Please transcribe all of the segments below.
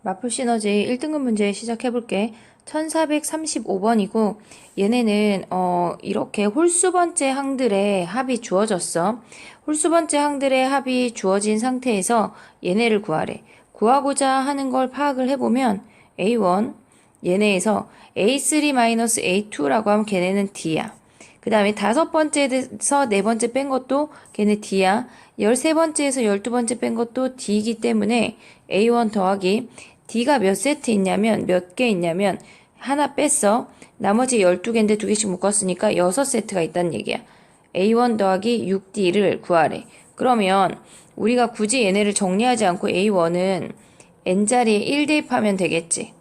마플 시너지 1등급 문제 시작해볼게. 1435번이고 얘네는 이렇게 홀수번째 항들의 합이 주어졌어. 홀수번째 항들의 합이 주어진 상태에서 얘네를 구하래. 구하고자 하는 걸 파악을 해보면 A1 얘네에서 A3-A2라고 하면 걔네는 D야. 그 다음에 5번째에서 4번째 뺀 것도 걔네 D야. 13번째에서 12번째 뺀 것도 D이기 때문에 A1 더하기 D가 몇 세트 있냐면 몇 개 있냐면 하나 뺐어. 나머지 12개인데 2개씩 묶었으니까 6세트가 있다는 얘기야. A1 더하기 6D를 구하래. 그러면 우리가 굳이 얘네를 정리하지 않고 A1은 N자리에 1 대입하면 되겠지.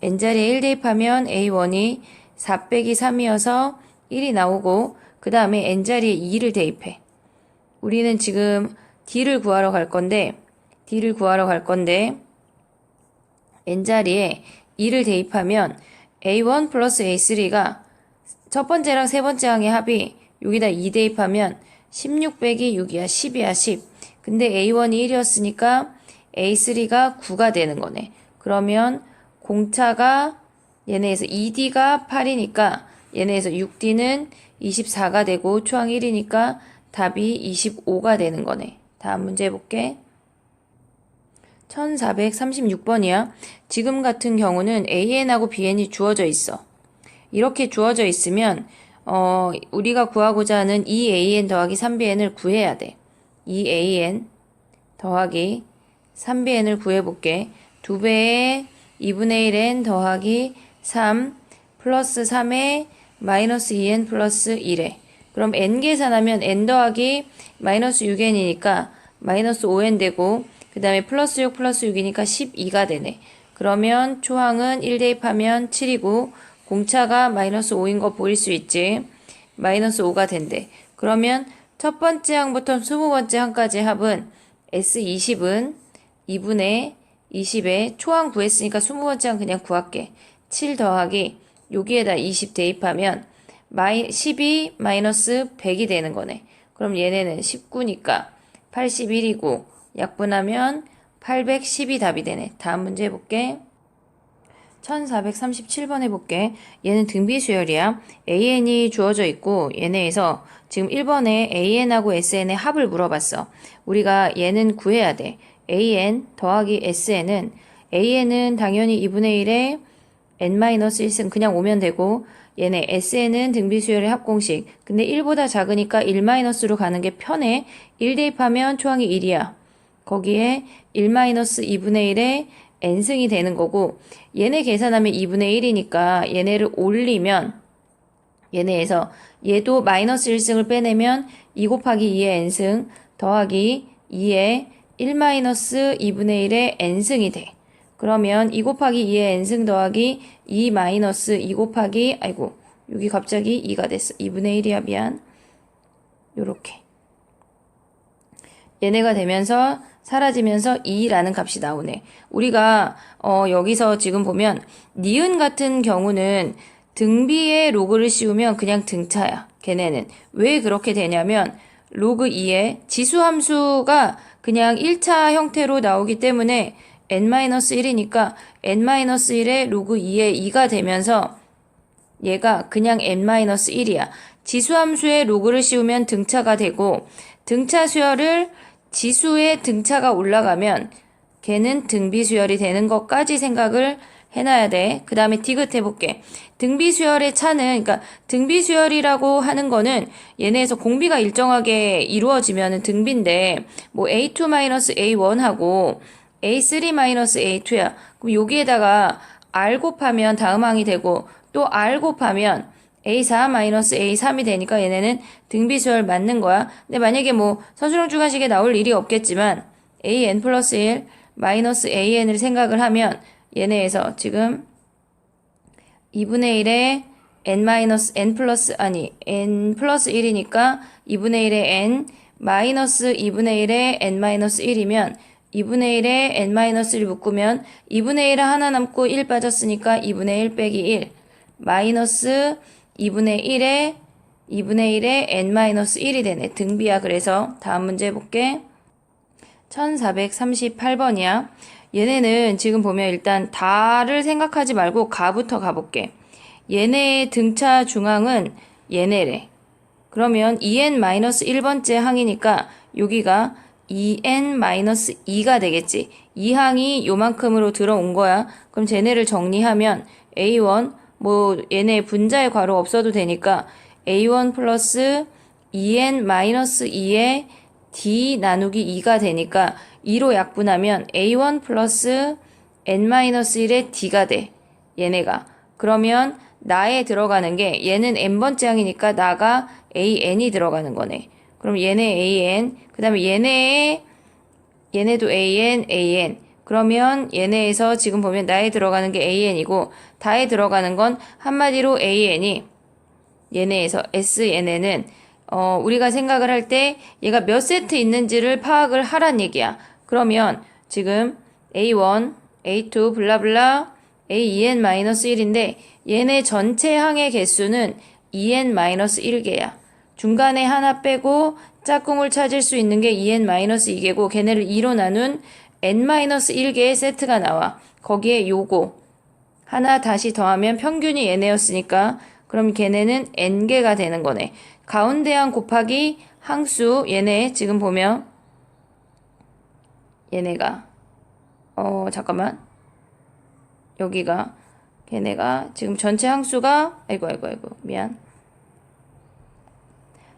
N자리에 1 대입하면 A1이 4 빼기 3이어서 1이 나오고 그 다음에 N자리에 2를 대입해. 우리는 지금 D를 구하러 갈 건데 N자리에 2를 대입하면 A1 플러스 A3가 첫 번째랑 세 번째 항의 합이 여기다 2 대입하면 16 빼기 6이야. 10이야. 10. 근데 A1이 1이었으니까 A3가 9가 되는 거네. 그러면 공차가 얘네에서 2D가 8이니까 얘네에서 6D는 24가 되고 초항 1이니까 답이 25가 되는 거네. 다음 문제 해볼게. 1436번이야. 지금 같은 경우는 AN하고 BN이 주어져 있어. 이렇게 주어져 있으면 우리가 구하고자 하는 2AN 더하기 3BN을 구해야 돼. 2AN 더하기 3BN을 구해볼게. 2배의 2분의 1N 더하기 3 플러스 3에 마이너스 2N 플러스 1에 그럼 N 계산하면 N 더하기 마이너스 6N이니까 마이너스 5N 되고 그 다음에 플러스 6 플러스 6이니까 12가 되네. 그러면 초항은 1 대입하면 7이고 공차가 마이너스 5인 거 보일 수 있지. 마이너스 5가 된대. 그러면 첫 번째 항부터 20번째 항까지 합은 S20은 2분의 20에 초항 구했으니까 20번째 항 그냥 구할게. 7 더하기 여기에다 20 대입하면 12 마이너스 100이 되는 거네. 그럼 얘네는 19니까 81이고 약분하면 810이 답이 되네. 다음 문제 해볼게. 1437번 해볼게. 얘는 등비수열이야. AN이 주어져 있고 얘네에서 지금 1번에 AN하고 SN의 합을 물어봤어. 우리가 얘는 구해야 돼. AN 더하기 SN은 AN은 당연히 2분의 1에 N-1승 그냥 오면 되고 얘네 SN은 등비수열의 합공식. 근데 1보다 작으니까 1-로 가는 게 편해. 1 대입하면 초항이 1이야. 거기에 1-2분의 1에 n승이 되는 거고 얘네 계산하면 2분의 1이니까 얘네를 올리면 얘네에서 얘도 마이너스 1승을 빼내면 2 곱하기 2의 n승 더하기 2의 1-2분의 1의 n승이 돼. 그러면 2 곱하기 2의 n승 더하기 2 마이너스 2 곱하기 아이고 여기 갑자기 2가 됐어. 2분의 1이야 미안. 요렇게 얘네가 되면서 사라지면서 2라는 값이 나오네. 우리가 여기서 지금 보면 니은 같은 경우는 등비에 로그를 씌우면 그냥 등차야. 걔네는. 왜 그렇게 되냐면 로그 2에 지수함수가 그냥 1차 형태로 나오기 때문에 n-1이니까 n-1에 로그 2에 2가 되면서 얘가 그냥 n-1이야. 지수함수에 로그를 씌우면 등차가 되고 등차 수열을 지수의 등차가 올라가면 걔는 등비수열이 되는 것까지 생각을 해놔야 돼. 그 다음에 디귿 해볼게. 등비수열의 차는 그러니까 등비수열이라고 하는 거는 얘네에서 공비가 일정하게 이루어지면 등비인데 뭐 A2-A1하고 A3-A2야. 그럼 여기에다가 R 곱하면 다음 항이 되고 또 R 곱하면 A4-A3이 되니까 얘네는 등비수열 맞는 거야. 근데 만약에 뭐 서술형 주관식에 나올 일이 없겠지만 AN 플러스 1 마이너스 AN을 생각을 하면 얘네에서 지금 2분의 1에 N 플러스 N 플러스 1이니까 2분의 1에 N 마이너스 2분의 1에 N-1이면 2분의 1에 N-1을 묶으면 2분의 1에 하나 남고 1 빠졌으니까 2분의 1 빼기 1 마이너스 2분의 1에 N-1이 되네. 등비야. 그래서 다음 문제 해볼게. 1438번이야. 얘네는 지금 보면 일단 다를 생각하지 말고 가부터 가볼게. 얘네의 등차 중앙은 얘네래. 그러면 2n-1번째 항이니까 여기가 2n-2가 되겠지. 이 항이 요만큼으로 들어온 거야. 그럼 쟤네를 정리하면 a1 뭐 얘네 분자의 괄호 없어도 되니까 a1 플러스 2n-2의 d 나누기 2가 되니까 2로 약분하면 a1 플러스 n-1의 d가 돼. 얘네가. 그러면 나에 들어가는 게 얘는 n번째 항이니까 나가 an이 들어가는 거네. 그럼 얘네 an, 그 다음에 얘네도 an. 그러면 얘네에서 지금 보면 나에 들어가는 게 an이고 다에 들어가는 건 한마디로 an이 얘네에서 SNN은 우리가 생각을 할 때 얘가 몇 세트 있는지를 파악을 하란 얘기야. 그러면 지금 A1, A2, 블라블라 AEN-1인데 얘네 전체 항의 개수는 EN-1개야. 중간에 하나 빼고 짝꿍을 찾을 수 있는 게 EN-2개고 걔네를 2로 나눈 N-1개의 세트가 나와. 거기에 요거 하나 다시 더하면 평균이 얘네였으니까 그럼 걔네는 n개가 되는 거네. 가운데 항 곱하기 항수 얘네 지금 보면 얘네가 잠깐만 여기가 걔네가 지금 전체 항수가 아이고 미안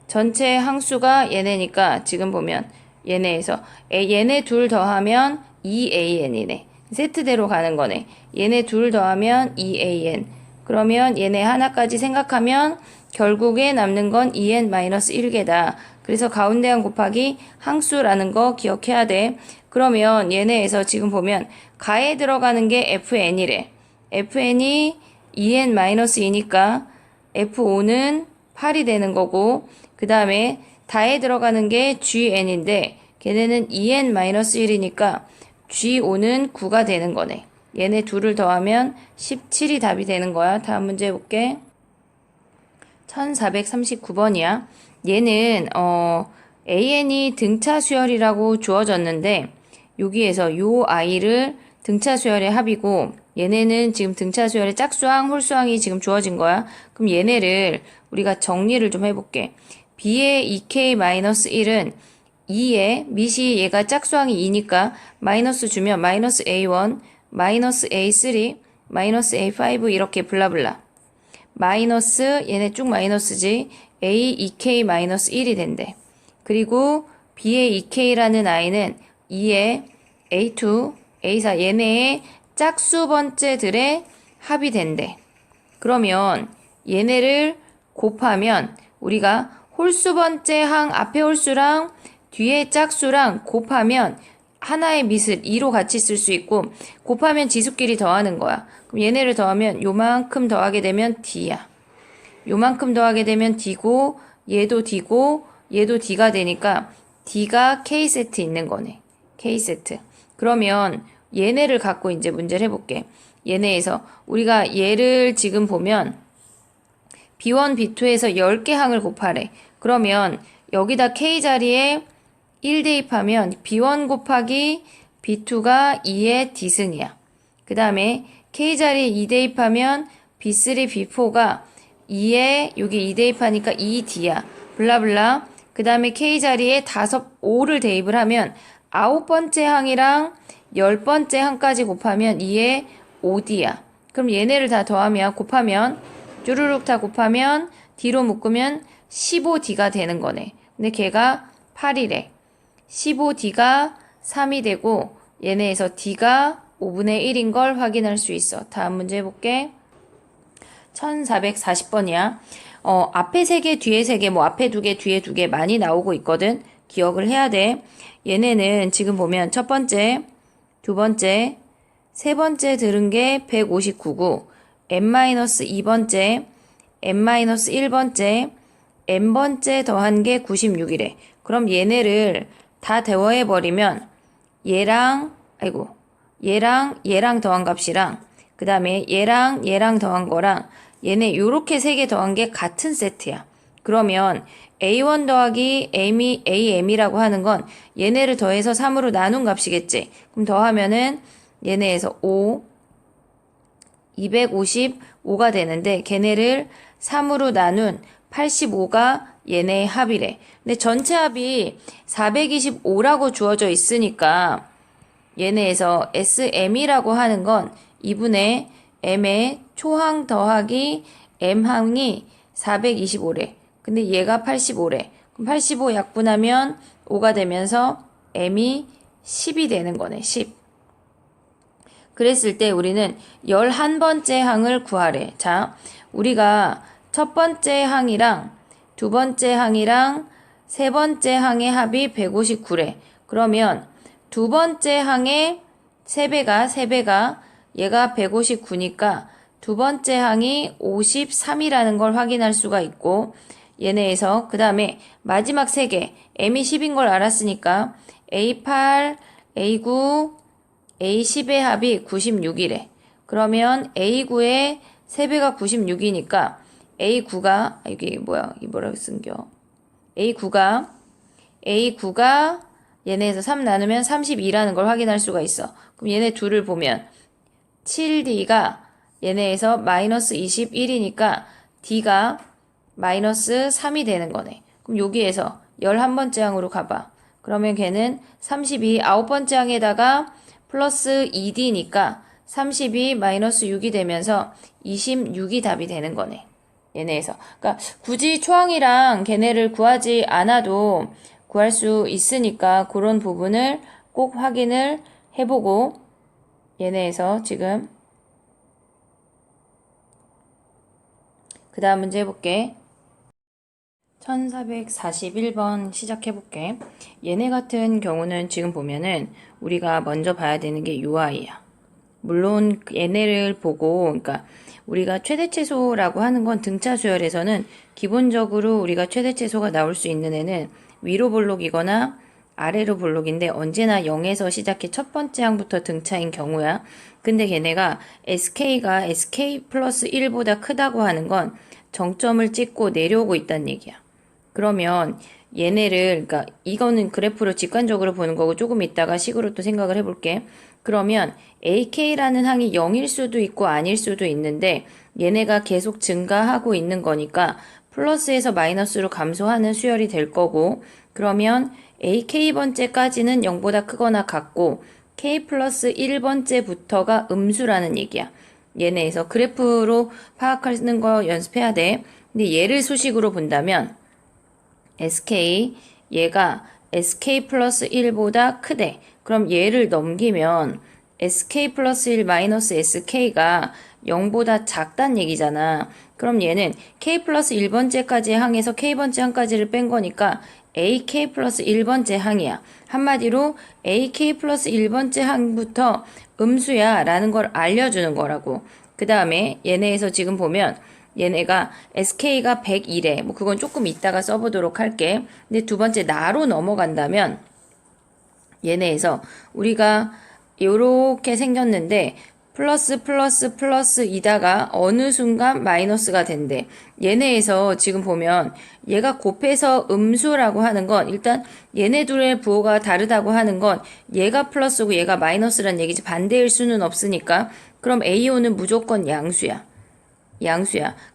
전체 항수가 얘네니까 지금 보면 얘네에서 얘네 둘 더하면 2an이네. 세트대로 가는 거네. 얘네 둘 더하면 2an. 그러면 얘네 하나까지 생각하면 결국에 남는 건 2n-1개다. 그래서 가운데 항 곱하기 항수라는 거 기억해야 돼. 그러면 얘네에서 지금 보면 가에 들어가는 게 fn이래. fn이 2n-2니까 f5는 8이 되는 거고 그 다음에 다에 들어가는 게 gn인데 걔네는 2n-1이니까 g5는 9가 되는 거네. 얘네 둘을 더하면 17이 답이 되는 거야. 다음 문제 해볼게. 1439번이야. 얘는 AN이 등차 수열이라고 주어졌는데 여기에서 요 아이를 등차 수열의 합이고 얘네는 지금 등차 수열의 짝수항, 홀수항이 지금 주어진 거야. 그럼 얘네를 우리가 정리를 좀 해볼게. B의 2K-1은 2에 밑이 얘가 짝수항이 2니까 마이너스 주면 마이너스 A1, 마이너스 A3, 마이너스 A5 이렇게 블라블라. 마이너스 얘네 쭉 마이너스지 A2K-1이 된대. 그리고 B의 2K라는 아이는 2에 A2, A4 얘네의 짝수 번째들의 합이 된대. 그러면 얘네를 곱하면 우리가 홀수 번째 항 앞에 홀수랑 뒤에 짝수랑 곱하면 하나의 밑을 2로 같이 쓸 수 있고 곱하면 지수끼리 더하는 거야. 그럼 얘네를 더하면 요만큼 더하게 되면 D야. 요만큼 더하게 되면 D고 얘도 D고 얘도 D가 되니까 D가 K세트 있는 거네. K세트. 그러면 얘네를 갖고 이제 문제를 해볼게. 얘네에서 우리가 얘를 지금 보면 B1, B2에서 10개 항을 곱하래. 그러면 여기다 K 자리에 1 대입하면 B1 곱하기 B2가 2의 D승이야. 그 다음에 K 자리에 2 대입하면 B3, B4가 2에 여기 2 대입하니까 2D야. 블라블라. 그 다음에 K 자리에 5를 대입을 하면 9번째 항이랑 10번째 항까지 곱하면 2의 5D야. 그럼 얘네를 다 더하면 곱하면 쭈루룩 다 곱하면 D로 묶으면 15D가 되는 거네. 근데 걔가 8이래. 15D가 3이 되고 얘네에서 D가 5분의 1인 걸 확인할 수 있어. 다음 문제 해볼게. 1440번이야. 앞에 3개, 뒤에 3개, 뭐 앞에 2개, 뒤에 2개 많이 나오고 있거든. 기억을 해야 돼. 얘네는 지금 보면 첫 번째, 두 번째, 세 번째 들은 게 159고 n-2번째, n-1번째, n번째 더한 게 96이래. 그럼 얘네를 다 대화해버리면 얘랑 더한 값이랑 그 다음에 얘랑 더한 거랑 얘네 요렇게 3개 더한 게 같은 세트야. 그러면 A1 더하기 AM이라고 하는 건 얘네를 더해서 3으로 나눈 값이겠지. 그럼 더하면은 얘네에서 5, 255가 되는데 걔네를 3으로 나눈 85가 얘네의 합이래. 근데 전체 합이 425라고 주어져 있으니까 얘네에서 SM이라고 하는 건 2분의 M의 초항 더하기 M항이 425래. 근데 얘가 85래. 그럼 85 약분하면 5가 되면서 M이 10이 되는 거네. 10. 그랬을 때 우리는 11번째 항을 구하래. 자, 우리가 첫 번째 항이랑 두 번째 항이랑 세 번째 항의 합이 159래. 그러면 두 번째 항의 3배가 얘가 159니까 두 번째 항이 53이라는 걸 확인할 수가 있고 얘네에서 그 다음에 마지막 3개 M이 10인 걸 알았으니까 A8, A9, A10의 합이 96이래. 그러면 A9의 3배가 96이니까 A9가 이게 뭐야? 이게 뭐라고 쓴겨? A9가 얘네에서 3 나누면 32라는 걸 확인할 수가 있어. 그럼 얘네 둘을 보면 7D가 얘네에서 마이너스 21이니까 D가 마이너스 3이 되는 거네. 그럼 여기에서 11번째 항으로 가봐. 그러면 걔는 32, 9번째 항에다가 플러스 2D니까 32 마이너스 6이 되면서 26이 답이 되는 거네. 얘네에서. 그러니까 굳이 초항이랑 걔네를 구하지 않아도 구할 수 있으니까 그런 부분을 꼭 확인을 해보고 얘네에서 지금 그 다음 문제 해볼게. 1441번 시작해볼게. 얘네 같은 경우는 지금 보면은 우리가 먼저 봐야 되는 게 UI야. 물론 얘네를 보고 그러니까 우리가 최대최소라고 하는 건 등차 수열에서는 기본적으로 우리가 최대최소가 나올 수 있는 애는 위로 볼록이거나 아래로 볼록인데 언제나 0에서 시작해 첫 번째 항부터 등차인 경우야. 근데 걔네가 SK가 SK 플러스 1보다 크다고 하는 건 정점을 찍고 내려오고 있다는 얘기야. 그러면 얘네를 그러니까 이거는 그래프로 직관적으로 보는 거고 조금 이따가 식으로 또 생각을 해볼게. 그러면 AK라는 항이 0일 수도 있고 아닐 수도 있는데 얘네가 계속 증가하고 있는 거니까 플러스에서 마이너스로 감소하는 수열이 될 거고 그러면 AK번째까지는 0보다 크거나 같고 K 플러스 1번째부터가 음수라는 얘기야. 얘네에서 그래프로 파악하는 거 연습해야 돼. 근데 얘를 수식으로 본다면 SK 얘가 SK 플러스 1보다 크대. 그럼 얘를 넘기면 SK 플러스 1 마이너스 SK가 0보다 작단 얘기잖아. 그럼 얘는 K 플러스 1번째까지 항에서 K번째 항까지를 뺀 거니까 AK 플러스 1번째 항이야. 한마디로 AK 플러스 1번째 항부터 음수야 라는 걸 알려주는 거라고. 그 다음에 얘네에서 지금 보면 얘네가 SK가 101에 뭐 그건 조금 이따가 써보도록 할게. 근데 두 번째 나로 넘어간다면 얘네에서 우리가 요렇게 생겼는데 플러스이다가 어느 순간 마이너스가 된대. 얘네에서 지금 보면 얘가 곱해서 음수라고 하는 건 일단 얘네 둘의 부호가 다르다고 하는 건 얘가 플러스고 얘가 마이너스란 얘기지 반대일 수는 없으니까 그럼 AO는 무조건 양수야.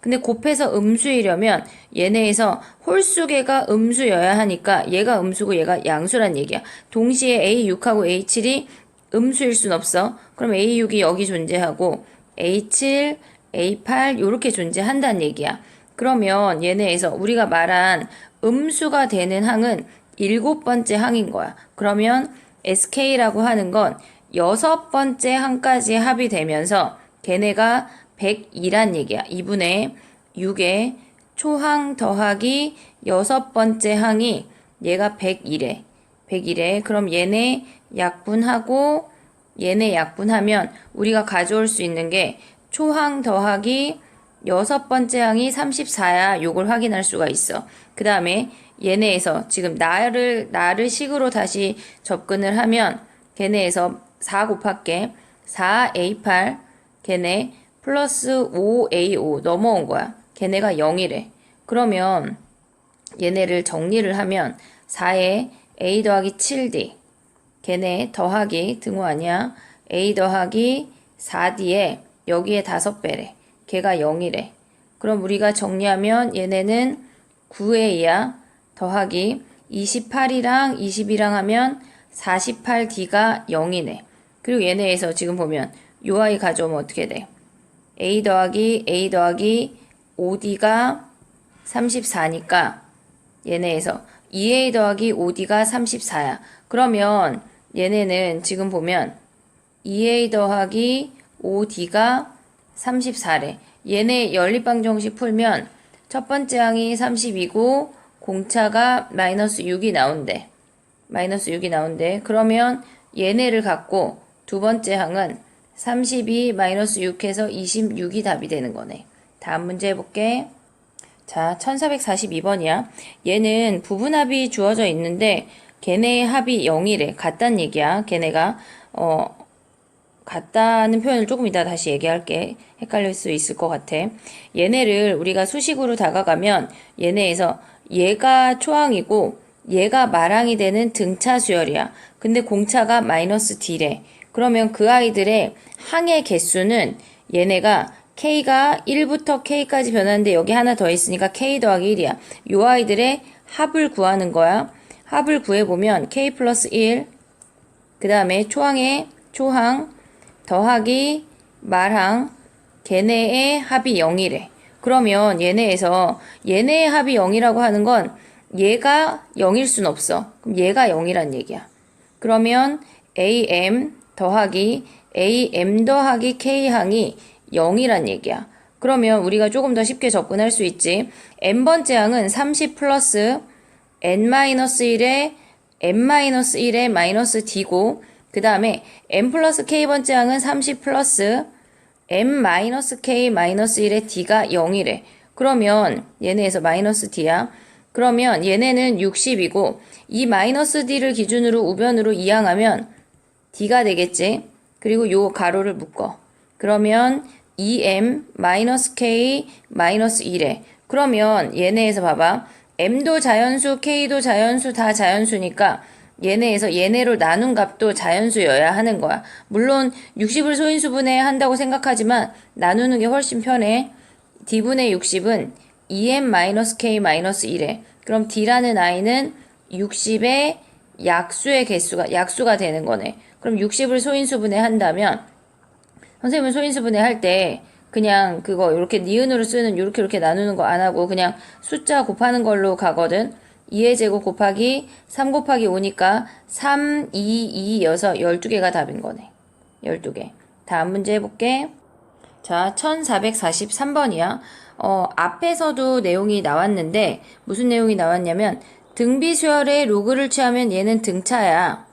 근데 곱해서 음수이려면 얘네에서 홀수계가 음수여야 하니까 얘가 음수고 얘가 양수란 얘기야. 동시에 A6하고 A7이 음수일 순 없어. 그럼 A6이 여기 존재하고 A7, A8 요렇게 존재한다는 얘기야. 그러면 얘네에서 우리가 말한 음수가 되는 항은 7번째 항인 거야. 그러면 SK라고 하는 건 6번째 항까지 합이 되면서 걔네가 102란 얘기야. 2분의 6의 초항 더하기 6번째 항이 얘가 101에. 그럼 얘네 약분하고 얘네 약분하면 우리가 가져올 수 있는 게 초항 더하기 6번째 항이 34야. 요걸 확인할 수가 있어. 그 다음에 얘네에서 지금 나를 식으로 다시 접근을 하면 걔네에서 4 곱할게. 4A8 걔네 플러스 5A5 넘어온 거야. 걔네가 0이래. 그러면 얘네를 정리를 하면 4에 A 더하기 7D 걔네 더하기 등호 아니야. a 더하기 4d에 여기에 5배래. 걔가 0이래. 그럼 우리가 정리하면 얘네는 9a야. 더하기 28이랑 22랑 하면 48d가 0이네. 그리고 얘네에서 지금 보면 요 아이 가져오면 어떻게 돼? a 더하기 5d가 34니까 얘네에서 2a 더하기 5d가 34야. 그러면 얘네는 지금 보면 2a 더하기 5d가 34래. 얘네 연립방 정식 풀면 첫 번째 항이 30이고 공차가 마이너스 6이 나온대. 마이너스 6이 나온대. 그러면 얘네를 갖고 두 번째 항은 32 마이너스 6해서 26이 답이 되는 거네. 다음 문제 해볼게. 자, 1442번이야. 얘는 부분합이 주어져 있는데 걔네의 합이 0이래. 같단 얘기야. 걔네가 같다는 표현을 조금 이따 다시 얘기할게. 헷갈릴 수 있을 것 같아. 얘네를 우리가 수식으로 다가가면 얘네에서 얘가 초항이고 얘가 말항이 되는 등차 수열이야. 근데 공차가 마이너스 D래. 그러면 그 아이들의 항의 개수는 얘네가 K가 1부터 K까지 변하는데 여기 하나 더 있으니까 K 더하기 1이야. 요 아이들의 합을 구하는 거야. 합을 구해보면 K 플러스 1, 그 다음에 초항, 더하기 말항, 걔네의 합이 0이래. 그러면 얘네에서 얘네의 합이 0이라고 하는 건 얘가 0일 순 없어. 그럼 얘가 0이란 얘기야. 그러면 AM 더하기 AM 더하기 K항이 0이란 얘기야. 그러면 우리가 조금 더 쉽게 접근할 수 있지. n번째 항은 30 플러스 n-1에 n-1에 마이너스 d고 그 다음에 n 플러스 k번째 항은 30 플러스 n-k 마이너스 1에 d가 0이래. 그러면 얘네에서 마이너스 d야. 그러면 얘네는 60이고 이 마이너스 d를 기준으로 우변으로 이항하면 d가 되겠지. 그리고 요 가로를 묶어. 그러면 2m 마이너스 k 마이너스 1에 그러면 얘네에서 봐봐. m도 자연수, k도 자연수, 다 자연수니까 얘네에서 얘네로 나눈 값도 자연수여야 하는 거야. 물론 60을 소인수분해 한다고 생각하지만 나누는 게 훨씬 편해. d분의 60은 2m-k-1에 그럼 d라는 아이는 60의 약수가 되는 거네. 그럼 60을 소인수분해 한다면 선생님은 소인수분해 할 때 그냥 그거 이렇게 니은으로 쓰는 이렇게 나누는 거 안 하고 그냥 숫자 곱하는 걸로 가거든. 2의 제곱 곱하기 3 곱하기 5니까 3, 2, 2, 6, 12개가 답인 거네. 12개. 다음 문제 해볼게. 자, 1443번이야. 앞에서도 내용이 나왔는데 무슨 내용이 나왔냐면 등비수열의 로그를 취하면 얘는 등차야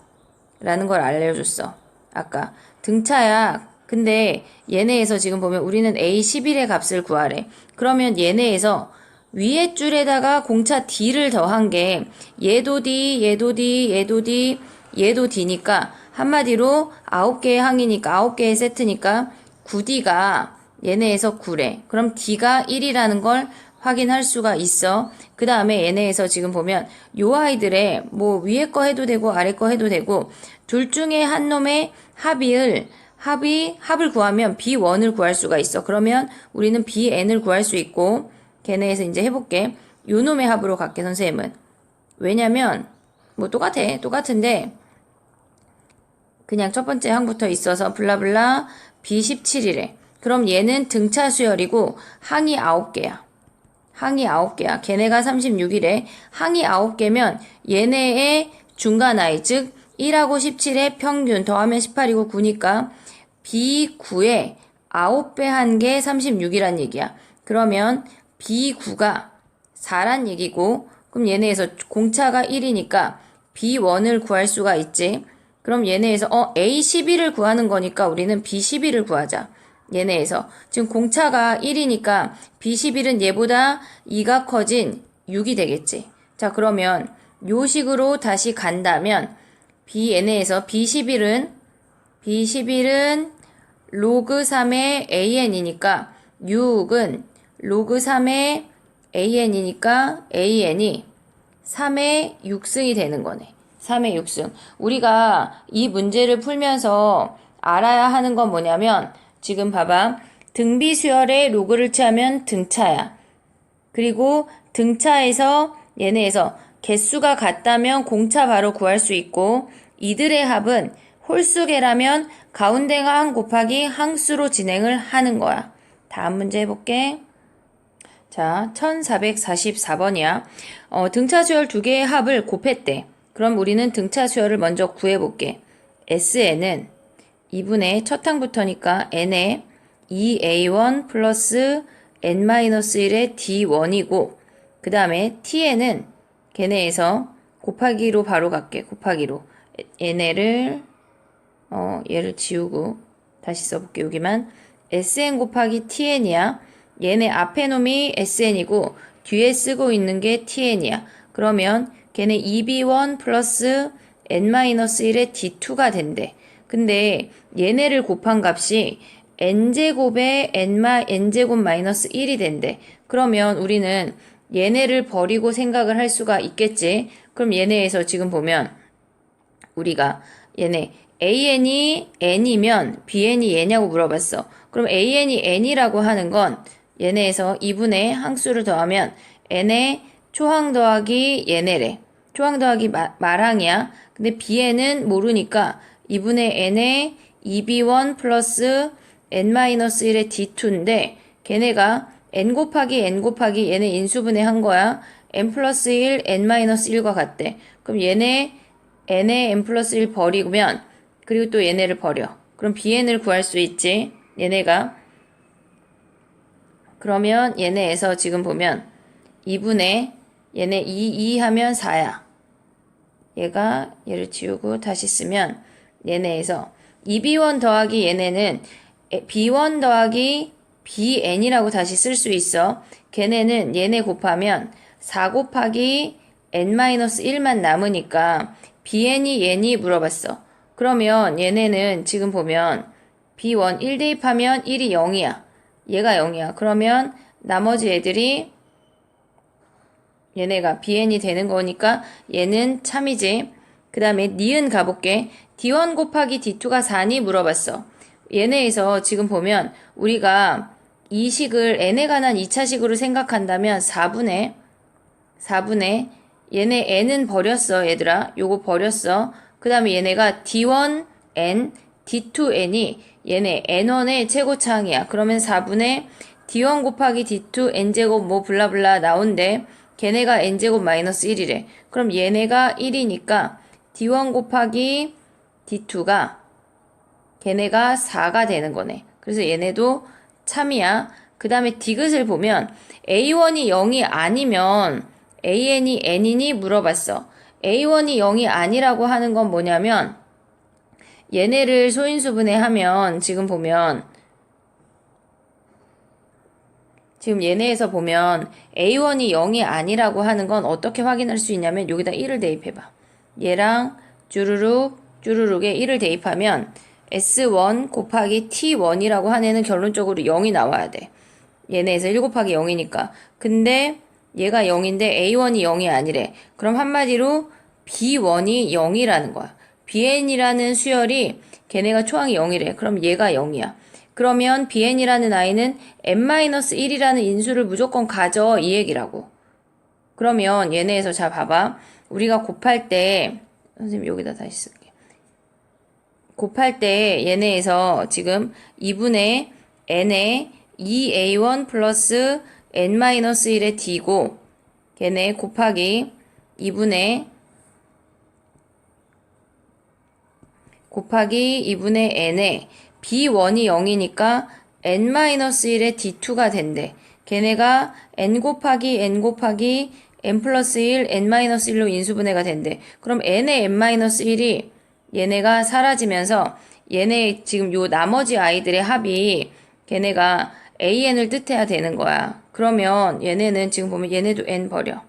라는 걸 알려줬어. 아까 등차야. 근데 얘네에서 지금 보면 우리는 A11의 값을 구하래. 그러면 얘네에서 위에 줄에다가 공차 D를 더한 게 얘도 D, 얘도 D, 얘도 D, 얘도 D니까 한마디로 9개의 항이니까 9개의 세트니까 9D가 얘네에서 9래. 그럼 D가 1이라는 걸 확인할 수가 있어. 그 다음에 얘네에서 지금 보면 요 아이들의 뭐 위에 거 해도 되고 아래 거 해도 되고 둘 중에 한 놈의 합을 구하면 B1을 구할 수가 있어. 그러면 우리는 BN을 구할 수 있고 걔네에서 이제 해볼게. 요 놈의 합으로 갈게 선생님은. 왜냐면 뭐 똑같은데 그냥 첫 번째 항부터 있어서 블라블라 B17이래. 그럼 얘는 등차 수열이고 항이 9개야. 항이 9개야. 걔네가 36이래. 항이 9개면 얘네의 중간 아이 즉 1하고 17의 평균 더하면 18이고 9니까 B9에 9배 한 게 36이란 얘기야. 그러면 B9가 4란 얘기고 그럼 얘네에서 공차가 1이니까 B1을 구할 수가 있지. 그럼 얘네에서 A11을 구하는 거니까 우리는 B11을 구하자. 얘네에서 지금 공차가 1이니까 B11은 얘보다 2가 커진 6이 되겠지. 자 그러면 요 식으로 다시 간다면 얘네에서 B11은 로그 3의 AN이니까 6은 로그 3의 AN이니까 AN이 3의 6승이 되는 거네. 3의 6승. 우리가 이 문제를 풀면서 알아야 하는 건 뭐냐면 지금 봐봐. 등비 수열에 로그를 취하면 등차야. 그리고 등차에서 얘네에서 개수가 같다면 공차 바로 구할 수 있고 이들의 합은 홀수계라면 가운데 항 곱하기 항수로 진행을 하는 거야. 다음 문제 해볼게. 자, 1444번이야. 등차 수열 두 개의 합을 곱했대. 그럼 우리는 등차 수열을 먼저 구해볼게. SN은 2분의 첫 항부터니까 n에 2a1 플러스 n-1의 d1이고 그 다음에 tn은 걔네에서 곱하기로 바로 갈게. 곱하기로 n를 얘를 지우고 다시 써볼게. 여기만 sn 곱하기 tn이야. 얘네 앞에 놈이 sn이고 뒤에 쓰고 있는 게 tn이야. 그러면 걔네 2b1 플러스 n-1의 d2가 된대. 근데 얘네를 곱한 값이 n제곱에 n제곱 마이너스 1이 된대. 그러면 우리는 얘네를 버리고 생각을 할 수가 있겠지. 그럼 얘네에서 지금 보면 우리가 얘네 an이 n이면 bn이 얘냐고 물어봤어. 그럼 an이 n이라고 하는 건 얘네에서 2분의 항수를 더하면 n의 초항 더하기 얘네래. 초항 더하기 말항이야. 근데 bn은 모르니까 2분의 n의 2b1 플러스 n-1의 d2인데 걔네가 n 곱하기 얘네 인수분해 한 거야. n 플러스 1, n-1과 같대. 그럼 얘네 n에 n 플러스 1 버리면 그리고 또 얘네를 버려. 그럼 bn을 구할 수 있지. 얘네가 그러면 얘네에서 지금 보면 2분의 얘네 2 하면 4야. 얘를 지우고 다시 쓰면 얘네에서 2b1 더하기 얘네는 b1 더하기 bn이라고 다시 쓸 수 있어. 걔네는 얘네 곱하면 4 곱하기 n-1만 남으니까 bn이 얘니 물어봤어. 그러면 얘네는 지금 보면 b1 1 대입하면 1이 0이야. 얘가 0이야. 그러면 나머지 애들이 얘네가 bn이 되는 거니까 얘는 참이지. 그 다음에 니은 가볼게. d1 곱하기 d2가 4니 물어봤어. 얘네에서 지금 보면 우리가 이 식을 n에 관한 2차식으로 생각한다면 4분의 얘네 n은 버렸어. 얘들아 요거 버렸어. 그 다음에 얘네가 d1n d2n이 얘네 n1의 최고차항이야. 그러면 4분의 d1 곱하기 d2 n제곱 뭐 블라블라 나온대. 걔네가 n제곱 마이너스 1이래. 그럼 얘네가 1이니까 d1 곱하기 d2가 걔네가 4가 되는 거네. 그래서 얘네도 참이야. 그 다음에 디귿을 보면 a1이 0이 아니면 an이 n이니 물어봤어. a1이 0이 아니라고 하는 건 뭐냐면 얘네를 소인수분해하면 지금 보면 지금 얘네에서 보면 a1이 0이 아니라고 하는 건 어떻게 확인할 수 있냐면 여기다 1을 대입해봐. 얘랑 쭈루룩에 1을 대입하면 S1 곱하기 T1이라고 한 애는 결론적으로 0이 나와야 돼. 얘네에서 1 곱하기 0이니까. 근데 얘가 0인데 A1이 0이 아니래. 그럼 한마디로 B1이 0이라는 거야. BN이라는 수열이 걔네가 초항이 0이래. 그럼 얘가 0이야. 그러면 BN이라는 아이는 n-1이라는 인수를 무조건 가져 이 얘기라고. 그러면 얘네에서 자 봐봐. 우리가 곱할 때 선생님 여기다 다시 쓸게. 곱할 때 얘네에서 지금 2분의 n에 2a1 플러스 n-1의 d고 걔네 곱하기 2분의 n에 b1이 0이니까 n-1의 d2가 된대. 걔네가 n 곱하기 n 플러스 1, n-1로 인수분해가 된대. 그럼 n의 n-1이 얘네가 사라지면서 얘네 지금 요 나머지 아이들의 합이 걔네가 an을 뜻해야 되는 거야. 그러면 얘네는 지금 보면 얘네도 n 버려.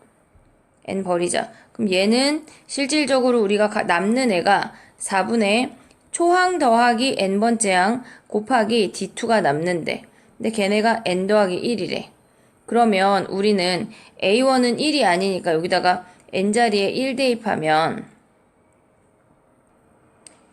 n 버리자. 그럼 얘는 실질적으로 우리가 남는 애가 4분의 초항 더하기 n번째 항 곱하기 d2가 남는데 근데 걔네가 n 더하기 1이래. 그러면 우리는 a1은 1이 아니니까 여기다가 n 자리에 1 대입하면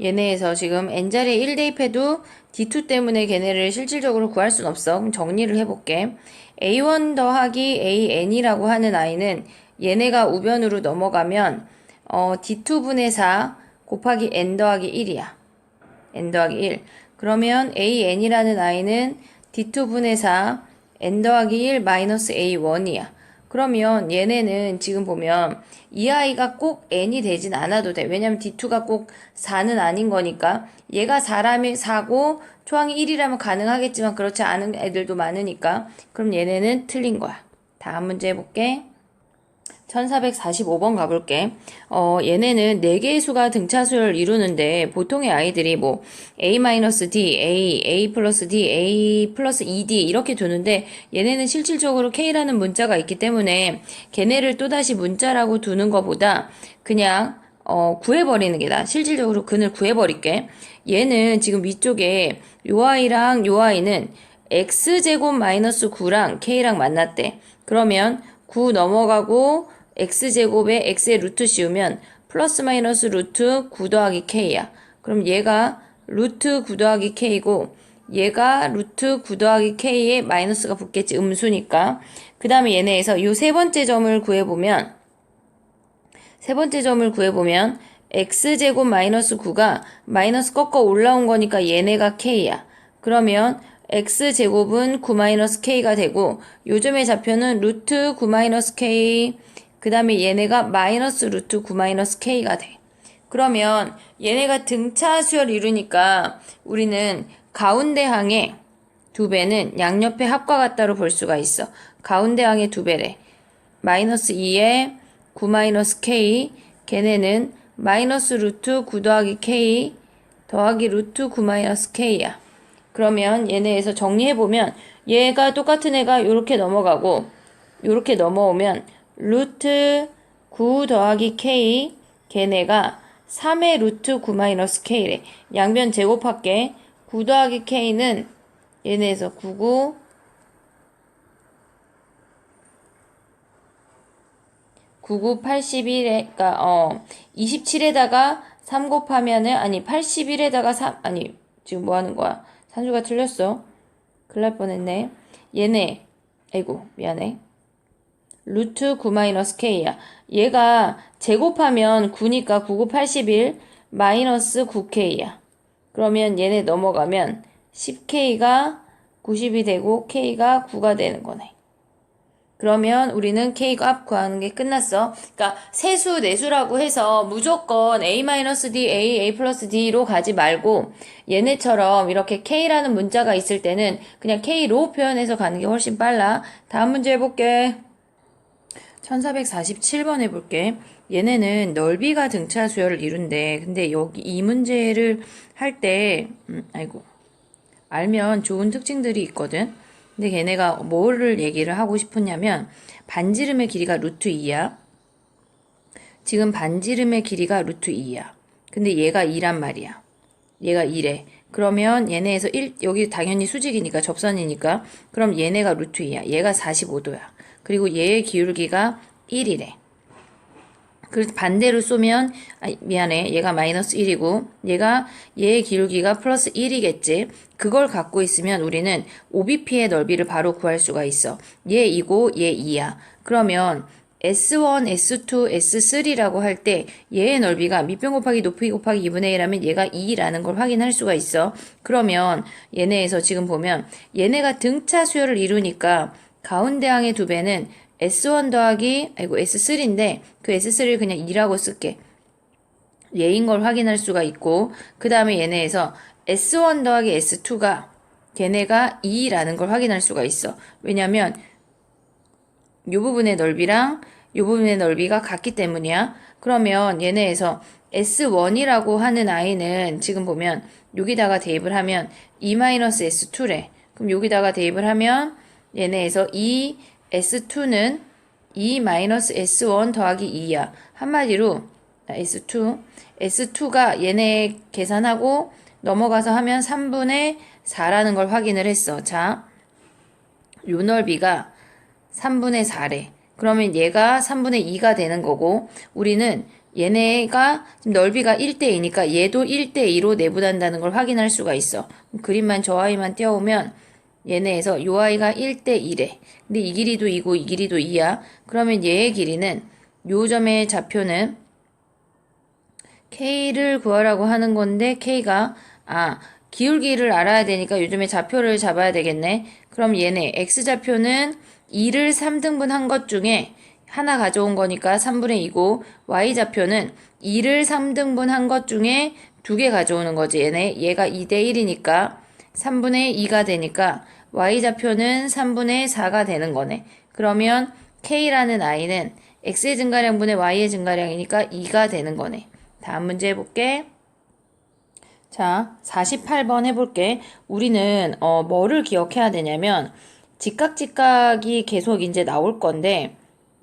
얘네에서 지금 n자리에 1 대입해도 D2 때문에 걔네를 실질적으로 구할 순 없어. 그럼 정리를 해볼게. A1 더하기 AN이라고 하는 아이는 얘네가 우변으로 넘어가면 D2분의 4 곱하기 n 더하기 1이야. n 더하기 1. 그러면 AN이라는 아이는 D2분의 4 n 더하기 1 마이너스 A1이야. 그러면 얘네는 지금 보면 이 아이가 꼭 n이 되진 않아도 돼. 왜냐면 D2가 꼭 4는 아닌 거니까. 얘가 4라면 4고 초항이 1이라면 가능하겠지만 그렇지 않은 애들도 많으니까. 그럼 얘네는 틀린 거야. 다음 문제 해볼게. 1445번 가볼게. 얘네는 4개의 수가 등차수열을 이루는데 보통의 아이들이 뭐 A-D, A 플러스 D, A 플러스 2D 이렇게 두는데 얘네는 실질적으로 K라는 문자가 있기 때문에 걔네를 또다시 문자라고 두는 것보다 그냥 구해버리는 게 나아. 실질적으로 근을 구해버릴게. 얘는 지금 위쪽에 요 아이랑 요 아이는 X제곱 마이너스 9랑 K랑 만났대. 그러면 9 넘어가고 x제곱에 x의 루트 씌우면 플러스 마이너스 루트 9 더하기 k야. 그럼 얘가 루트 9 더하기 k고 얘가 루트 9 더하기 k에 마이너스가 붙겠지. 음수니까. 그 다음에 얘네에서 이 세 번째 점을 구해보면 x제곱 마이너스 9가 마이너스 꺾어 올라온 거니까 얘네가 k야. 그러면 x제곱은 9 마이너스 k가 되고 요점의 좌표는 루트 9 마이너스 k 그 다음에 얘네가 마이너스 루트 9 마이너스 k가 돼. 그러면 얘네가 등차 수열 이루니까 우리는 가운데 항의 두 배는 양옆의 합과 같다로 볼 수가 있어. 가운데 항의 두 배래. 마이너스 2에 9 마이너스 k 걔네는 마이너스 루트 9 더하기 k 더하기 루트 9 마이너스 k야. 그러면 얘네에서 정리해보면 얘가 똑같은 애가 이렇게 넘어가고 이렇게 넘어오면 루트 9 더하기 k 걔네가 3의 루트 9 마이너스 k래. 양변 제곱할게. 9 더하기 k는 얘네에서 9구 81에가 27에다가 3 곱하면은 아니 81에다가 3 아니 지금 뭐 하는 거야? 산수가 틀렸어. 큰일 날 뻔했네. 얘네 아이고 미안해. 루트 9 마이너스 k야. 얘가 제곱하면 9니까 9, 9, 81 마이너스 9k야. 그러면 얘네 넘어가면 10k가 90이 되고 k가 9가 되는 거네. 그러면 우리는 k 값 구하는 게 끝났어. 그러니까 세수, 내수라고 해서 무조건 a-d, a 플러스 d로 가지 말고 얘네처럼 이렇게 k라는 문자가 있을 때는 그냥 k로 표현해서 가는 게 훨씬 빨라. 다음 문제 해볼게. 1447번 해볼게. 얘네는 넓이가 등차 수열을 이룬대. 근데 여기 이 문제를 할 때 알면 좋은 특징들이 있거든. 근데 걔네가 뭐를 얘기를 하고 싶었냐면 반지름의 길이가 루트 2야. 지금 반지름의 길이가 루트 2야. 근데 얘가 2란 말이야. 얘가 2래. 그러면 얘네에서 1, 여기 당연히 수직이니까 접선이니까 그럼 얘네가 루트 2야. 얘가 45도야. 그리고 얘의 기울기가 1이래. 그래서 반대로 쏘면 미안해. 얘가 마이너스 1이고 얘의 기울기가 플러스 1이겠지. 그걸 갖고 있으면 우리는 OBP의 넓이를 바로 구할 수가 있어. 얘 2고 얘 2야. 그러면 S1, S2, S3라고 할 때 얘의 넓이가 밑변 곱하기 높이 곱하기 2분의 1하면 얘가 2라는 걸 확인할 수가 있어. 그러면 얘네에서 지금 보면 얘네가 등차 수열을 이루니까 가운데 항의 두 배는 S1 더하기 S3인데 그 S3를 그냥 2라고 쓸게. 얘인 걸 확인할 수가 있고 그 다음에 얘네에서 S1 더하기 S2가 걔네가 2라는 걸 확인할 수가 있어. 왜냐면 요 부분의 넓이랑 요 부분의 넓이가 같기 때문이야. 그러면 얘네에서 S1이라고 하는 아이는 지금 보면 여기다가 대입을 하면 2-S2래. 그럼 여기다가 대입을 하면 얘네에서 S2는 2-S1 더하기 2야. 한마디로 S2가 얘네 계산하고 넘어가서 하면 3분의 4라는 걸 확인을 했어. 자, 요 넓이가 3분의 4래. 그러면 얘가 3분의 2가 되는 거고 우리는 얘네가 지금 넓이가 1대2니까 얘도 1대2로 내분한다는 걸 확인할 수가 있어. 그림만 저 아이만 띄워오면 얘네에서 요 아이가 1대2래. 근데 이 길이도 2고 이 길이도 2야. 그러면 얘의 길이는 요 점의 좌표는 K를 구하라고 하는 건데 K가 기울기를 알아야 되니까 요즘에 좌표를 잡아야 되겠네. 그럼 얘네 X좌표는 2를 3등분 한 것 중에 하나 가져온 거니까 3분의 2고 Y좌표는 2를 3등분 한 것 중에 2개 가져오는 거지. 얘가 2대 1이니까 3분의 2가 되니까 Y좌표는 3분의 4가 되는 거네. 그러면 K라는 I는 X의 증가량분의 Y의 증가량이니까 2가 되는 거네. 다음 문제 해볼게. 자, 48번 해볼게. 우리는 뭐를 기억해야 되냐면 직각이 계속 이제 나올 건데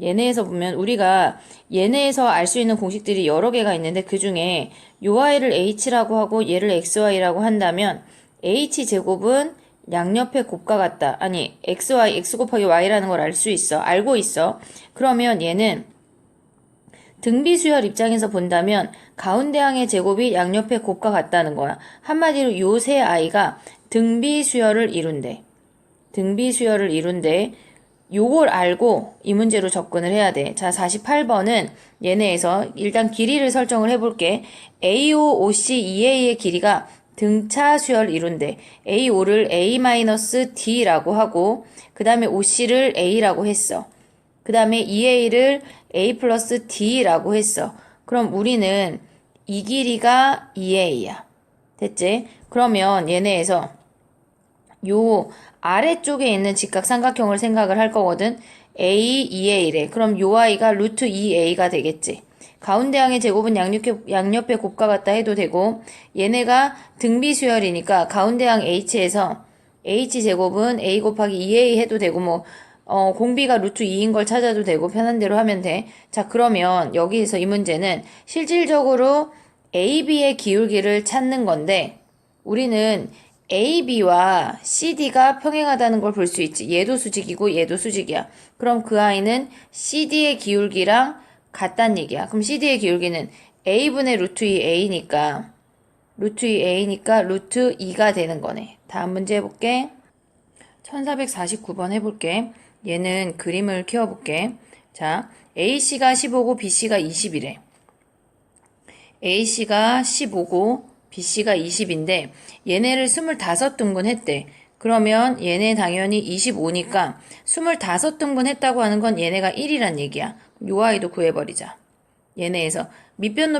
얘네에서 보면 우리가 얘네에서 알 수 있는 공식들이 여러 개가 있는데 그 중에 요 i를 h라고 하고 얘를 xy라고 한다면 h제곱은 양옆의 곱과 같다. 아니 xy, x 곱하기 y라는 걸 알 수 있어. 알고 있어. 그러면 얘는 등비수열 입장에서 본다면 가운데 항의 제곱이 양옆의 곱과 같다는 거야. 한마디로 요 세 아이가 등비수열을 이룬대. 등비수열을 이룬대. 요걸 알고 이 문제로 접근을 해야 돼. 자, 48번은 얘네에서 일단 길이를 설정을 해볼게. AO, OC, EA의 길이가 등차 수열을 이룬대. AO를 A-D라고 하고 그 다음에 OC를 A라고 했어. 그 다음에 EA를 A 플러스 D라고 했어. 그럼 우리는 이 길이가 EA야. 됐지? 그러면 얘네에서 요 아래쪽에 있는 직각삼각형을 생각을 할 거거든. A, 2A래. 그럼 요 아이가 루트 2A가 되겠지. 가운데 항의 제곱은 양옆의 곱과 같다 해도 되고 얘네가 등비수열이니까 가운데 항 H에서 H제곱은 A 곱하기 2A 해도 되고 공비가 루트 2인 걸 찾아도 되고 편한 대로 하면 돼. 자, 그러면 여기에서 이 문제는 실질적으로 AB의 기울기를 찾는 건데 우리는 AB와 CD가 평행하다는 걸 볼 수 있지. 얘도 수직이고 얘도 수직이야. 그럼 그 아이는 CD의 기울기랑 같다는 얘기야. 그럼 CD의 기울기는 A분의 루트 2A니까 루트 2A니까 루트 2가 되는 거네. 다음 문제 해볼게. 1449번 해볼게. 얘는 그림을 키워볼게. 자, A씨가 15고 B씨가 20이래. A씨가 15고 B씨가 20인데 얘네를 25등분 했대. 그러면 얘네 당연히 25니까 25등분 했다고 하는 건 얘네가 1이란 얘기야. 요 아이도 구해버리자. 얘네에서 밑변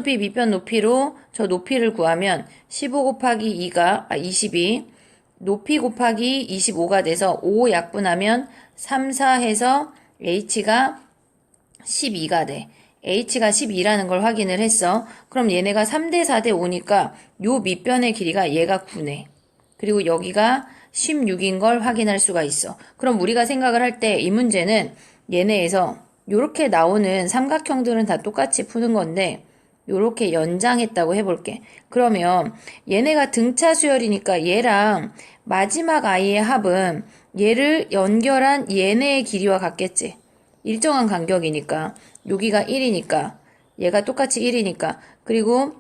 높이로 저 높이를 구하면 15 곱하기 2가 22 높이 곱하기 25가 돼서 5 약분하면 3, 4 해서 H가 12가 돼. H가 12라는 걸 확인을 했어. 그럼 얘네가 3대 4대 5니까 요 밑변의 길이가 얘가 9네. 그리고 여기가 16인 걸 확인할 수가 있어. 그럼 우리가 생각을 할 때 이 문제는 얘네에서 요렇게 나오는 삼각형들은 다 똑같이 푸는 건데 요렇게 연장했다고 해볼게. 그러면 얘네가 등차 수열이니까 얘랑 마지막 아이의 합은 얘를 연결한 얘네의 길이와 같겠지. 일정한 간격이니까 여기가 1이니까 얘가 똑같이 1이니까 그리고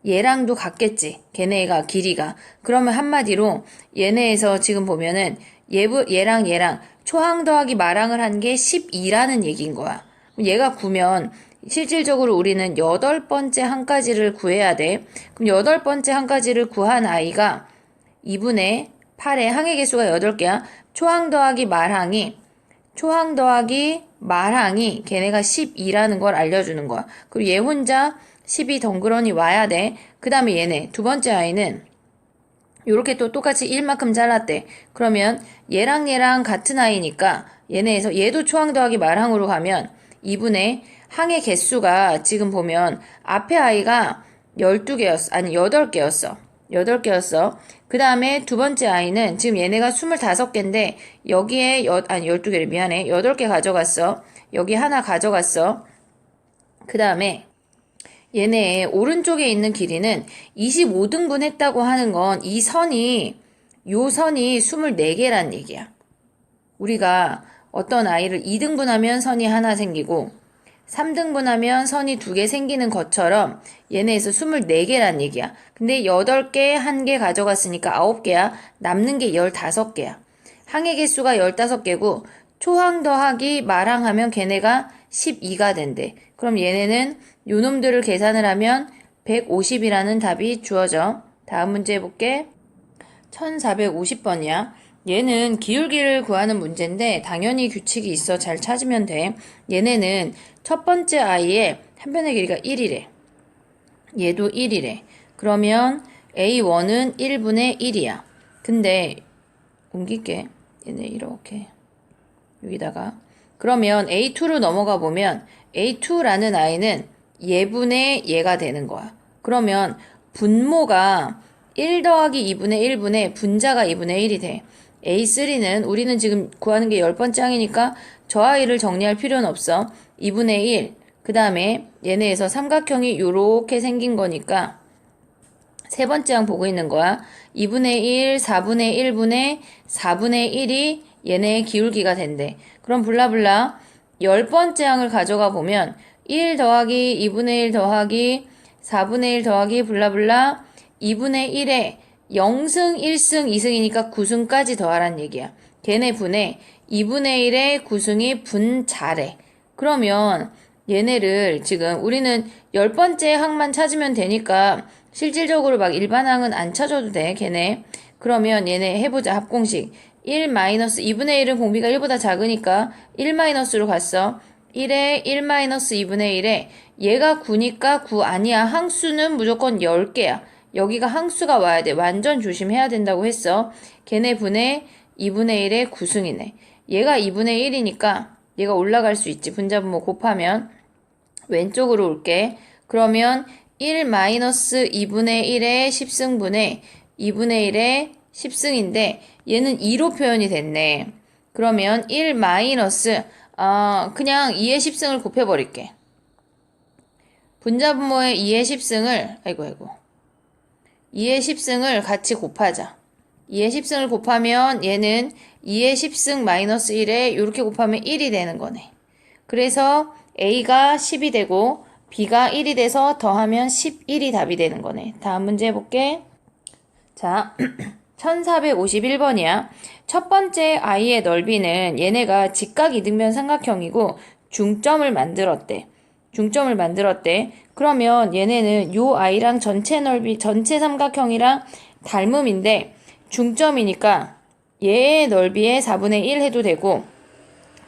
얘랑도 같겠지. 걔네가 길이가. 그러면 한마디로 얘네에서 지금 보면은 얘랑 초항 더하기 마항을 한 게 12라는 얘기인 거야. 얘가 9면 실질적으로 우리는 8번째 한까지를 구해야 돼. 그럼 8번째 한까지를 구한 아이가 2분의 8의 항의 개수가 8개야. 초항 더하기 말항이 걔네가 12라는 걸 알려주는 거야. 그리고 얘 혼자 12 덩그러니 와야 돼. 그 다음에 얘네 두 번째 아이는 요렇게 또 똑같이 1만큼 잘랐대. 그러면 얘랑 같은 아이니까 얘네에서 얘도 초항 더하기 말항으로 가면 2분의 항의 개수가 지금 보면 앞에 아이가 12개였어. 아니 8개였어. 8개였어. 그 다음에 두 번째 아이는 지금 얘네가 25개인데 여기에 12개를 미안해. 8개 가져갔어. 여기 하나 가져갔어. 그 다음에 얘네 오른쪽에 있는 길이는 25등분 했다고 하는 건 요 선이 24개란 얘기야. 우리가 어떤 아이를 2등분하면 선이 하나 생기고 3등분하면 선이 2개 생기는 것처럼 얘네에서 24개란 얘기야. 근데 8개, 1개 가져갔으니까 9개야. 남는 게 15개야. 항의 개수가 15개고 초항 더하기 말항 하면 걔네가 12가 된대. 그럼 얘네는 요놈들을 계산을 하면 150이라는 답이 주어져. 다음 문제 해볼게. 1450번이야. 얘는 기울기를 구하는 문제인데 당연히 규칙이 있어. 잘 찾으면 돼. 얘네는 첫 번째 i의 한 변의 길이가 1이래. 얘도 1이래. 그러면 A1은 1분의 1이야. 근데 옮길게. 얘네 이렇게 여기다가 그러면 A2로 넘어가 보면 A2라는 i는 얘분의 얘가 되는 거야. 그러면 분모가 1 더하기 2분의 1분의 분자가 2분의 1이 돼. A3는 우리는 지금 구하는 게 10번째 항이니까 저 i를 정리할 필요는 없어. 2분의 1. 그 다음에 얘네에서 삼각형이 요렇게 생긴 거니까 세 번째 항 보고 있는 거야. 2분의 1, 4분의 1분의 4분의 1이 얘네의 기울기가 된대. 그럼 블라블라 10번째 항을 가져가 보면 1 더하기 2분의 1 더하기 4분의 1 더하기 블라블라 2분의 1에 0승, 1승, 2승이니까 9승까지 더하란 얘기야. 걔네 분의 2분의 1의 9승이 분자래. 그러면 얘네를 지금 우리는 10번째 항만 찾으면 되니까 실질적으로 막 일반항은 안 찾아도 돼, 걔네. 그러면 얘네 해보자, 합공식. 1 마이너스 2분의 1은 공비가 1보다 작으니까 1 마이너스로 갔어. 1에 1 마이너스 2분의 1에 얘가 9니까 9 아니야. 항수는 무조건 10개야. 여기가 항수가 와야 돼. 완전 조심해야 된다고 했어. 걔네 분의 2분의 1의 9승이네. 얘가 2분의 1이니까 얘가 올라갈 수 있지. 분자분모 곱하면 왼쪽으로 올게. 그러면 1 마이너스 2분의 1의 10승분의 2분의 1의 10승인데 얘는 2로 표현이 됐네. 그러면 1 마이너스 그냥 2의 10승을 곱해버릴게. 분자분모의 2의 10승을 아이고 2의 10승을 같이 곱하자. 2의 10승을 곱하면 얘는 2의 10승 마이너스 1에 이렇게 곱하면 1이 되는 거네. 그래서 A가 10이 되고 B가 1이 돼서 더하면 11이 답이 되는 거네. 다음 문제 해볼게. 자, 1451번이야. 첫 번째 i의 넓이는 얘네가 직각 이등변 삼각형이고 중점을 만들었대. 그러면 얘네는 요 i랑 전체 넓이, 전체 삼각형이랑 닮음인데 중점이니까 얘의 넓이의 4분의 1 해도 되고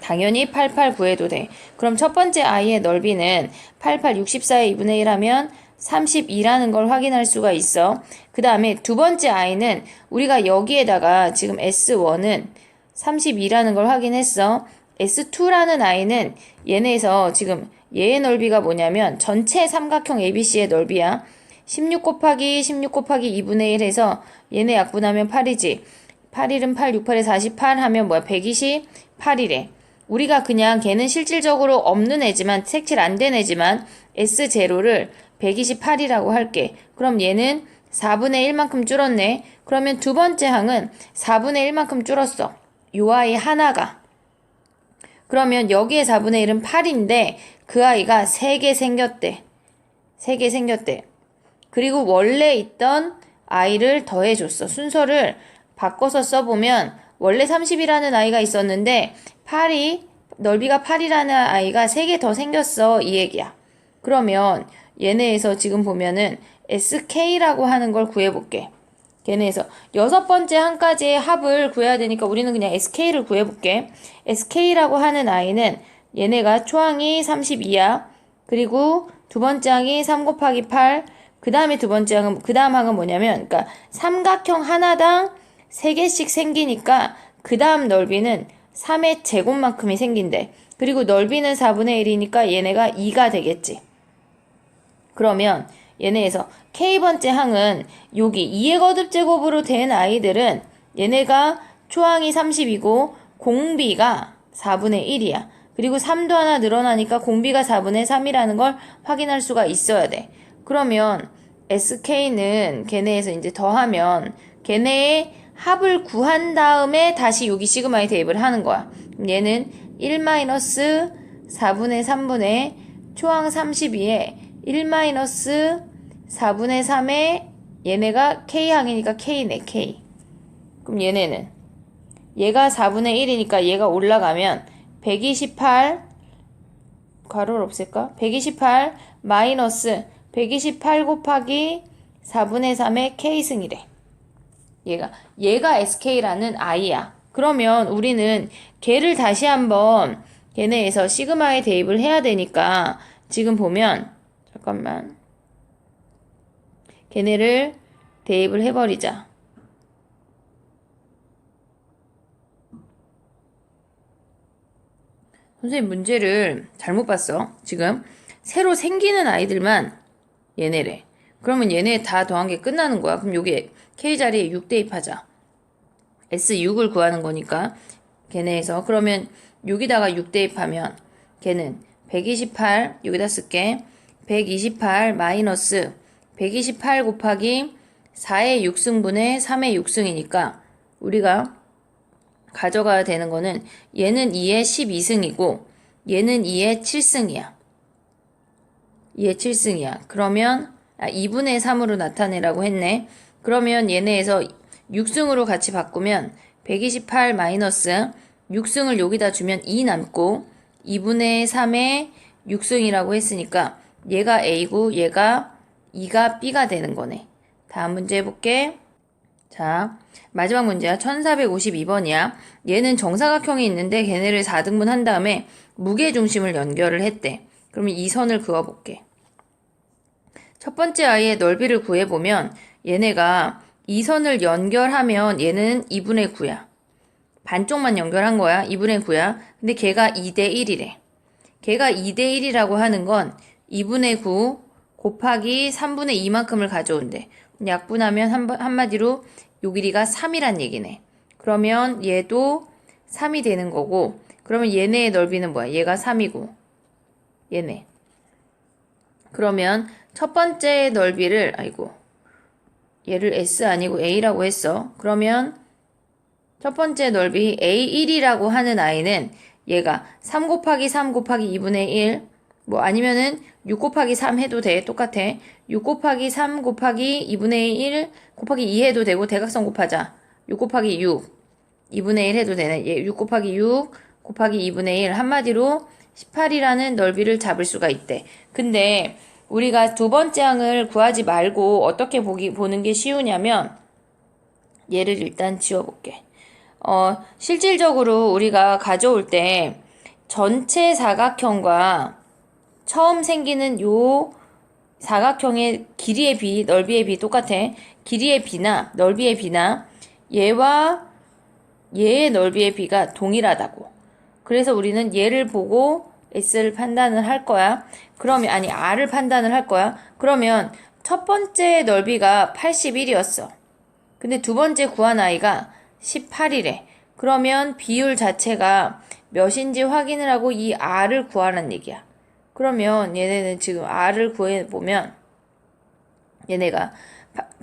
당연히 88, 9 해도 돼. 그럼 첫 번째 i의 넓이는 88, 64의 2분의 1 하면 32라는 걸 확인할 수가 있어. 그 다음에 두 번째 i는 우리가 여기에다가 지금 S1은 32라는 걸 확인했어. S2라는 i는 얘네에서 지금 얘의 넓이가 뭐냐면 전체 삼각형 ABC의 넓이야. 16 곱하기 2분의 1 해서 얘네 약분하면 8이지. 8일은 8, 6, 8에 48 하면 뭐야? 128이래. 우리가 그냥 걔는 실질적으로 없는 애지만 색칠 안 된 애지만 S0를 128이라고 할게. 그럼 얘는 4분의 1만큼 줄었네. 그러면 두 번째 항은 4분의 1만큼 줄었어. 요 아이 하나가. 그러면 여기에 4분의 1은 8인데 그 아이가 3개 생겼대. 그리고 원래 있던 아이를 더해줬어. 순서를 바꿔서 써보면 원래 30이라는 아이가 있었는데 넓이가 8이라는 아이가 3개 더 생겼어. 이 얘기야. 그러면 얘네에서 지금 보면은 SK라고 하는 걸 구해볼게. 걔네에서 6번째 항까지의 합을 구해야 되니까 우리는 그냥 SK를 구해볼게. SK라고 하는 아이는 얘네가 초항이 32야. 그리고 두 번째 항이 3 곱하기 8. 그 다음에 그 다음 항은 뭐냐면, 그러니까 삼각형 하나당 3개씩 생기니까 그 다음 넓이는 3의 제곱만큼이 생긴대. 그리고 넓이는 4분의 1이니까 얘네가 2가 되겠지. 그러면 얘네에서 K번째 항은 여기 2의 거듭제곱으로 된 아이들은 얘네가 초항이 30이고 공비가 4분의 1이야. 그리고 3도 하나 늘어나니까 공비가 4분의 3이라는 걸 확인할 수가 있어야 돼. 그러면 SK는 걔네에서 이제 더하면 걔네의 합을 구한 다음에 다시 여기 시그마에 대입을 하는 거야. 얘는 1 마이너스 4분의 3분의 초항 32에 1-4분의 3에 얘네가 K항이니까 K네, K. 그럼 얘네는 얘가 4분의 1이니까 얘가 올라가면 128 괄호를 없앨까? 128 마이너스 128 곱하기 4분의 3의 K승이래. 얘가 SK라는 I야. 그러면 우리는 걔를 다시 한번 걔네에서 시그마에 대입을 해야 되니까 지금 보면 잠깐만 걔네를 대입을 해버리자. 선생님 문제를 잘못 봤어. 지금 새로 생기는 아이들만 얘네래. 그러면 얘네 다 더한 게 끝나는 거야. 그럼 여기 K 자리에 6 대입하자. S6을 구하는 거니까 걔네에서 그러면 여기다가 6 대입하면 걔는 128 여기다 쓸게. 128 마이너스 128 곱하기 4의 6승분의 3의 6승이니까 우리가 가져가야 되는 거는 얘는 2의 12승이고 얘는 2의 7승이야. 2의 7승이야. 그러면 2분의 3으로 나타내라고 했네. 그러면 얘네에서 6승으로 같이 바꾸면 128 마이너스 6승을 여기다 주면 2 남고 2분의 3의 6승이라고 했으니까 얘가 A고 얘가 2가 B가 되는 거네. 다음 문제 해볼게. 자, 마지막 문제야. 1452번이야. 얘는 정사각형이 있는데 걔네를 4등분 한 다음에 무게중심을 연결을 했대. 그러면 이 선을 그어볼게. 첫 번째 아이의 넓이를 구해보면 얘네가 이 선을 연결하면 얘는 2분의 9야. 반쪽만 연결한 거야. 2분의 9야. 근데 걔가 2대 1이래. 걔가 2대 1이라고 하는 건 2분의 9 곱하기 3분의 2만큼을 가져온대. 약분하면 한마디로 요 길이가 3이란 얘기네. 그러면 얘도 3이 되는 거고 그러면 얘네의 넓이는 뭐야? 얘가 3이고 얘네. 그러면 첫 번째 넓이를 얘를 S 아니고 A라고 했어. 그러면 첫 번째 넓이 A1이라고 하는 아이는 얘가 3 곱하기 3 곱하기 2분의 1 아니면은 6 곱하기 3 해도 돼. 똑같아. 6 곱하기 3 곱하기 2분의 1 곱하기 2 해도 되고 대각선 곱하자. 6 곱하기 6 2분의 1 해도 되네. 얘 6 곱하기 6 곱하기 2분의 1 한마디로 18이라는 넓이를 잡을 수가 있대. 근데 우리가 두 번째 항을 구하지 말고 어떻게 보는 게 쉬우냐면 얘를 일단 지워볼게. 실질적으로 우리가 가져올 때 전체 사각형과 처음 생기는 요 사각형의 길이의 비, 넓이의 비 똑같아. 길이의 비나 넓이의 비나 얘와 얘의 넓이의 비가 동일하다고. 그래서 우리는 얘를 보고 S를 판단을 할 거야. 그러면 R을 판단을 할 거야. 그러면 첫 번째 넓이가 81이었어. 근데 두 번째 구한 아이가 18이래. 그러면 비율 자체가 몇인지 확인을 하고 이 R을 구하라는 얘기야. 그러면 얘네는 지금 R을 구해보면 얘네가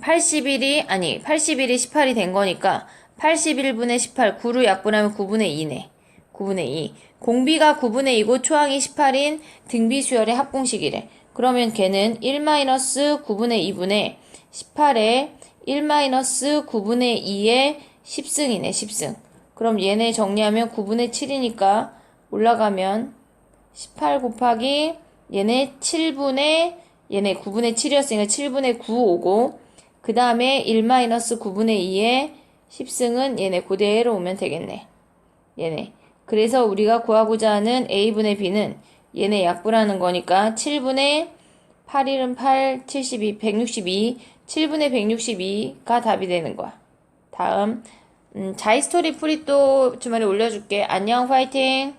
81이 18이 된 거니까 81분의 18, 9로 약분하면 9분의 2네. 9분의 2. 공비가 9분의 2고 초항이 18인 등비 수열의 합공식이래. 그러면 걔는 1-9분의 2분의 18에 1-9분의 2의 10승이네. 10승. 그럼 얘네 정리하면 9분의 7이니까 올라가면 18 곱하기 얘네 9분의 7이었으니까 7분의 9 오고 그 다음에 1-9분의 2의 10승은 얘네 그대로 오면 되겠네. 얘네. 그래서 우리가 구하고자 하는 A분의 B는 얘네 약분하는 거니까 7분의 8일은 8, 72, 162, 7분의 162가 답이 되는 거야. 다음 자이스토리 풀이 또 주말에 올려줄게. 안녕, 파이팅!